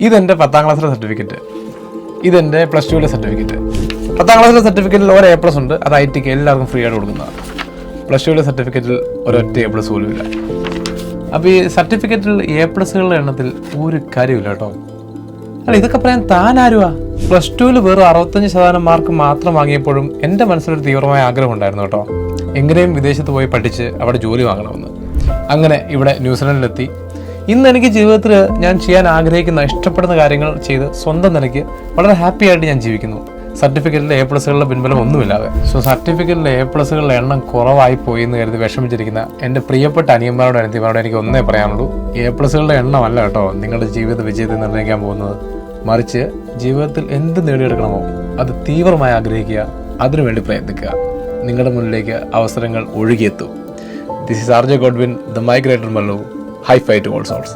ഇതെൻ്റെ 10ാം ക്ലാസ്സിലെ സർട്ടിഫിക്കറ്റ്, ഇതെൻ്റെ +2 സർട്ടിഫിക്കറ്റ്. 10ാം ക്ലാസ്സിലെ സർട്ടിഫിക്കറ്റിൽ ഒരു A+ ഉണ്ട്, അത് IT എല്ലാവർക്കും ഫ്രീ ആയിട്ട് കൊടുക്കുന്നതാണ്. +2 സർട്ടിഫിക്കറ്റിൽ ഒരൊറ്റ A+ പോലും ഇല്ല. അപ്പോൾ ഈ സർട്ടിഫിക്കറ്റിൽ A+കളുടെ എണ്ണത്തിൽ ഒരു കാര്യമില്ല കേട്ടോ. അല്ല, ഇതൊക്കെ പറയാൻ താൻ ആരുവാ? +2 വെറും 65% മാർക്ക് മാത്രം വാങ്ങിയപ്പോഴും എൻ്റെ മനസ്സിലൊരു തീവ്രമായ ആഗ്രഹം ഉണ്ടായിരുന്നു കേട്ടോ, എങ്ങനെയും വിദേശത്ത് പോയി പഠിച്ച് അവിടെ ജോലി വാങ്ങണമെന്ന്. അങ്ങനെ ഇവിടെ ന്യൂസിലൻഡിലെത്തി. ഇന്ന് എനിക്ക് ജീവിതത്തിൽ ഞാൻ ചെയ്യാൻ ആഗ്രഹിക്കുന്ന, ഇഷ്ടപ്പെടുന്ന കാര്യങ്ങൾ ചെയ്ത് സ്വന്തം നിലയ്ക്ക് വളരെ ഹാപ്പി ആയിട്ട് ഞാൻ ജീവിക്കുന്നു. സർട്ടിഫിക്കറ്റിലെ A+കളുടെ പിൻബലം ഒന്നുമില്ലാതെ. സോ സർട്ടിഫിക്കറ്റിലെ A+കളുടെ എണ്ണം കുറവായി പോയി എന്ന് കരുതി വിഷമിച്ചിരിക്കുന്ന എൻ്റെ പ്രിയപ്പെട്ട അനിയന്മാരോട് അനിയത്തിമാരോട് എനിക്ക് ഒന്നേ പറയാനുള്ളൂ, A+കളുടെ എണ്ണമല്ല കേട്ടോ നിങ്ങളുടെ ജീവിത വിജയത്തെ നിർണ്ണയിക്കാൻ പോകുന്നത്. മറിച്ച് ജീവിതത്തിൽ എന്ത് നേടിയെടുക്കണമോ അത് തീവ്രമായി ആഗ്രഹിക്കുക, അതിനുവേണ്ടി പ്രയത്നിക്കുക. നിങ്ങളുടെ മുന്നിലേക്ക് അവസരങ്ങൾ ഒഴുകിയെത്തും. This is RJ Godwin, the migrator Mallu. High five to all souls.